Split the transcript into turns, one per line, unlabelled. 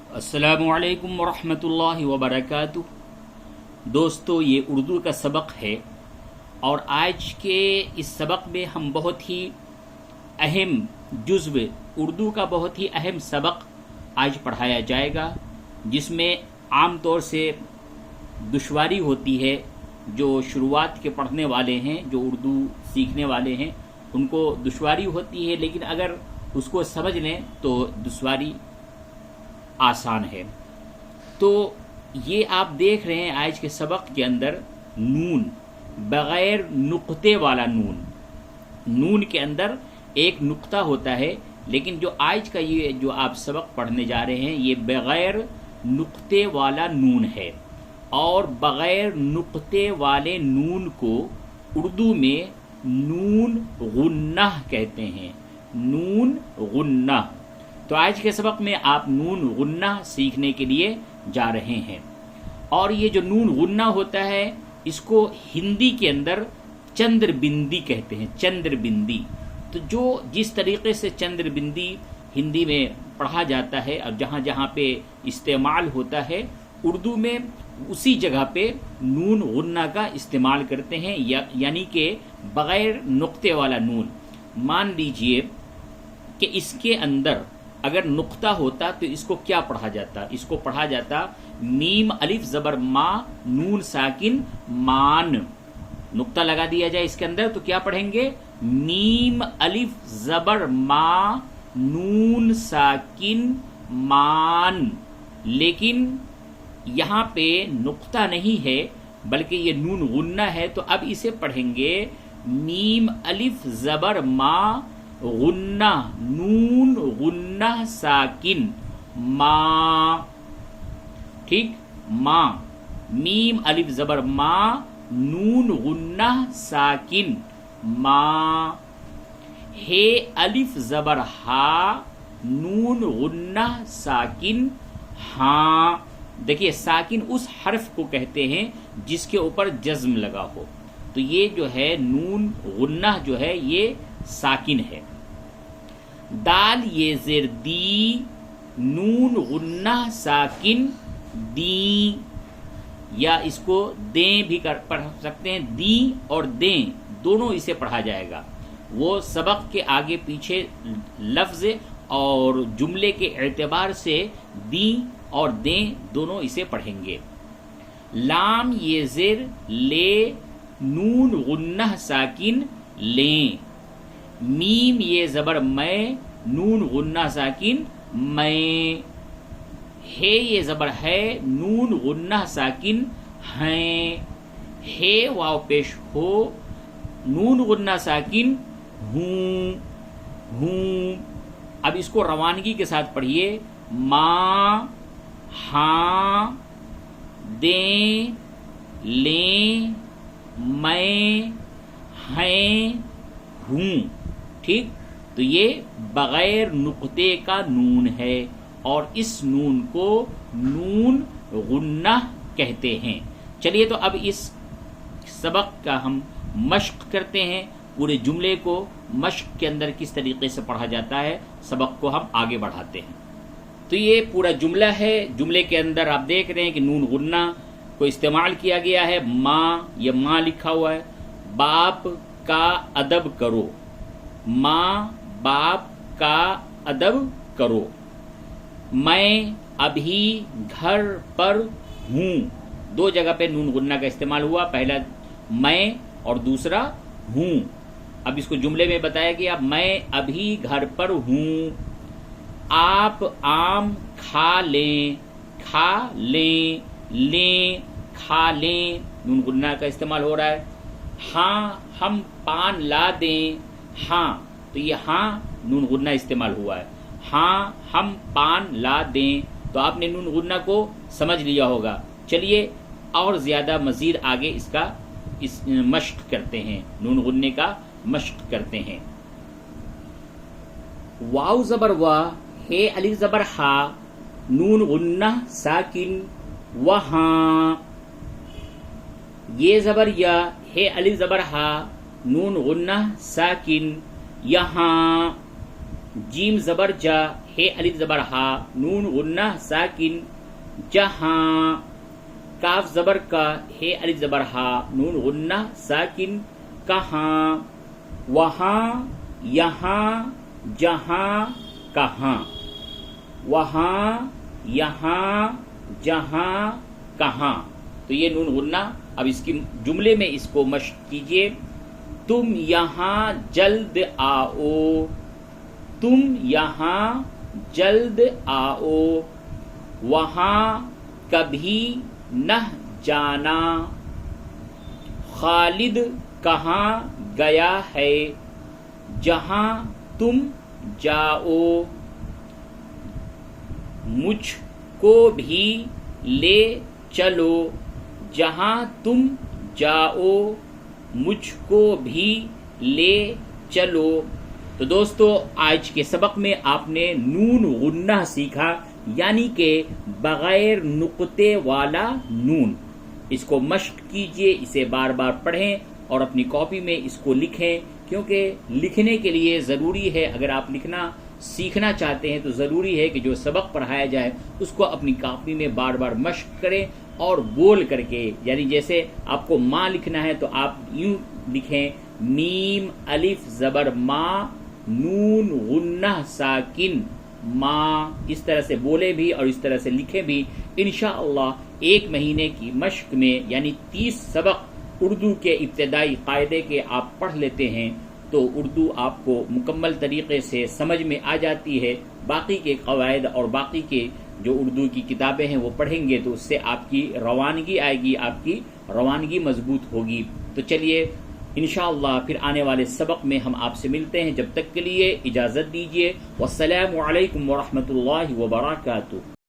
السلام علیکم ورحمۃ اللہ وبرکاتہ۔ دوستو، یہ اردو کا سبق ہے اور آج کے اس سبق میں ہم بہت ہی اہم جزو اردو کا بہت ہی اہم سبق آج پڑھایا جائے گا، جس میں عام طور سے دشواری ہوتی ہے۔ جو شروعات کے پڑھنے والے ہیں، جو اردو سیکھنے والے ہیں، ان کو دشواری ہوتی ہے، لیکن اگر اس کو سمجھ لیں تو دشواری آسان ہے۔ تو یہ آپ دیکھ رہے ہیں آج کے سبق کے اندر نون، بغیر نقطے والا نون۔ نون کے اندر ایک نقطہ ہوتا ہے، لیکن جو آج کا یہ جو آپ سبق پڑھنے جا رہے ہیں یہ بغیر نقطے والا نون ہے، اور بغیر نقطے والے نون کو اردو میں نون غنہ کہتے ہیں۔ نون غنہ۔ تو آج کے سبق میں آپ نون غنہ سیکھنے کے لیے جا رہے ہیں، اور یہ جو نون غنہ ہوتا ہے اس کو ہندی کے اندر چندر بندی کہتے ہیں۔ چندر بندی، تو جو جس طریقے سے چندر بندی ہندی میں پڑھا جاتا ہے اور جہاں جہاں پہ استعمال ہوتا ہے، اردو میں اسی جگہ پہ نون غنہ کا استعمال کرتے ہیں، یعنی کہ بغیر نقطے والا نون۔ مان لیجئے کہ اس کے اندر اگر نقطہ ہوتا تو اس کو کیا پڑھا جاتا؟ اس کو پڑھا جاتا میم الف زبر ما نون ساکن مان۔ نقطہ لگا دیا جائے اس کے اندر تو کیا پڑھیں گے؟ میم الف زبر ما نون ساکن مان۔ لیکن یہاں پہ نقطہ نہیں ہے بلکہ یہ نون غنہ ہے، تو اب اسے پڑھیں گے میم الف زبر ما غنہ نون غنہ ساکن ما۔ ٹھیک، ما، میم الف زبر ما نون غنہ ساکن ما۔ ہے الف زبر ہا نون غنہ ساکن ہاں۔ دیکھیے، ساکن اس حرف کو کہتے ہیں جس کے اوپر جزم لگا ہو، تو یہ جو ہے نون غنہ جو ہے یہ ساکن ہے۔ دال یہ زیر دی نون غنہ ساکن دی، یا اس کو دیں بھی پڑھ سکتے ہیں، دی اور دیں دونوں اسے پڑھا جائے گا۔ وہ سبق کے آگے پیچھے لفظ اور جملے کے اعتبار سے دی اور دیں دونوں اسے پڑھیں گے۔ لام یہ زیر لے نون غنہ ساکن لیں۔ میم یہ زبر میں نون غنہ ساکن میں۔ ہے یہ زبر ہے نون غنہ ساکن ہیں۔ ہے واو پیش ہو نون غنہ ساکن ہوں ہوں۔ اب اس کو روانگی کے ساتھ پڑھیے، ماں ہاں دیں لیں میں ہیں ہوں۔ ٹھیک، تو یہ بغیر نقطے کا نون ہے، اور اس نون کو نون غنہ کہتے ہیں۔ چلیے تو اب اس سبق کا ہم مشق کرتے ہیں، پورے جملے کو مشق کے اندر کس طریقے سے پڑھا جاتا ہے، سبق کو ہم آگے بڑھاتے ہیں۔ تو یہ پورا جملہ ہے، جملے کے اندر آپ دیکھ رہے ہیں کہ نون غنہ کو استعمال کیا گیا ہے۔ ماں، یہ ماں لکھا ہوا ہے۔ باپ کا ادب کرو، ماں باپ کا ادب کرو۔ میں ابھی گھر پر ہوں، دو جگہ پہ نون غنہ کا استعمال ہوا، پہلا میں اور دوسرا ہوں۔ اب اس کو جملے میں بتایا گیا، میں ابھی گھر پر ہوں۔ آپ آم کھا لیں، کھا لیں، لیں کھا لیں، نون غنہ کا استعمال ہو رہا ہے۔ ہاں ہم پان لا دیں، ہاں، تو یہ ہاں نون غنہ استعمال ہوا ہے۔ ہاں ہم پان لا دیں، تو آپ نے نون غنہ کو سمجھ لیا ہوگا۔ چلیے اور زیادہ مزید آگے اس کا مشق کرتے ہیں، نون غنہ کا مشق کرتے ہیں۔ واو زبر وا ہے الف زبر ہا نون غنہ ساکن وہاں۔ یہ زبر یا ہے الف زبر ہا نون غنہ ساکن یہاں۔ جیم زبر جا ہے الف زبر ہا، نون غنہ ساکن، جہاں، کاف زبر کا، ہے الف زبر ہا، نون غنہ ساکن، کہاں، وہاں، یہاں، جہاں، کہاں، وہاں، یہاں، جہاں، کہاں. تو یہ نون غنہ. اب اس کی جملے میں اس کو مشق کیجئے. تم یہاں جلد آؤ، تم یہاں جلد آؤ، وہاں کبھی نہ جانا، خالد کہاں گیا ہے، جہاں تم جاؤ، مجھ کو بھی لے چلو، جہاں تم جاؤ، مجھ کو بھی لے چلو. تو دوستو آج کے سبق میں آپ نے نون غنہ سیکھا، یعنی کہ بغیر نقطے والا نون. اس کو مشق کیجئے، اسے بار بار پڑھیں اور اپنی کاپی میں اس کو لکھیں، کیونکہ لکھنے کے لیے ضروری ہے، اگر آپ لکھنا سیکھنا چاہتے ہیں تو ضروری ہے کہ جو سبق پڑھایا جائے اس کو اپنی کاپی میں بار بار مشق کریں اور بول کر کے. یعنی جیسے آپ کو ماں لکھنا ہے تو آپ یوں لکھیں، میم الف زبر ماں، نون غنہ ساکن، ماں. اس طرح سے بولے بھی اور اس طرح سے لکھیں بھی. انشاءاللہ ایک مہینے کی مشق میں یعنی 30 سبق اردو کے ابتدائی قاعدے کے آپ پڑھ لیتے ہیں تو اردو آپ کو مکمل طریقے سے سمجھ میں آ جاتی ہے. باقی کے قواعد اور باقی کے جو اردو کی کتابیں ہیں وہ پڑھیں گے تو اس سے آپ کی روانگی آئے گی، آپ کی روانگی مضبوط ہوگی. تو چلیے انشاءاللہ پھر آنے والے سبق میں ہم آپ سے ملتے ہیں. جب تک کے لیے اجازت دیجیے. والسلام علیکم ورحمۃ اللہ وبرکاتہ.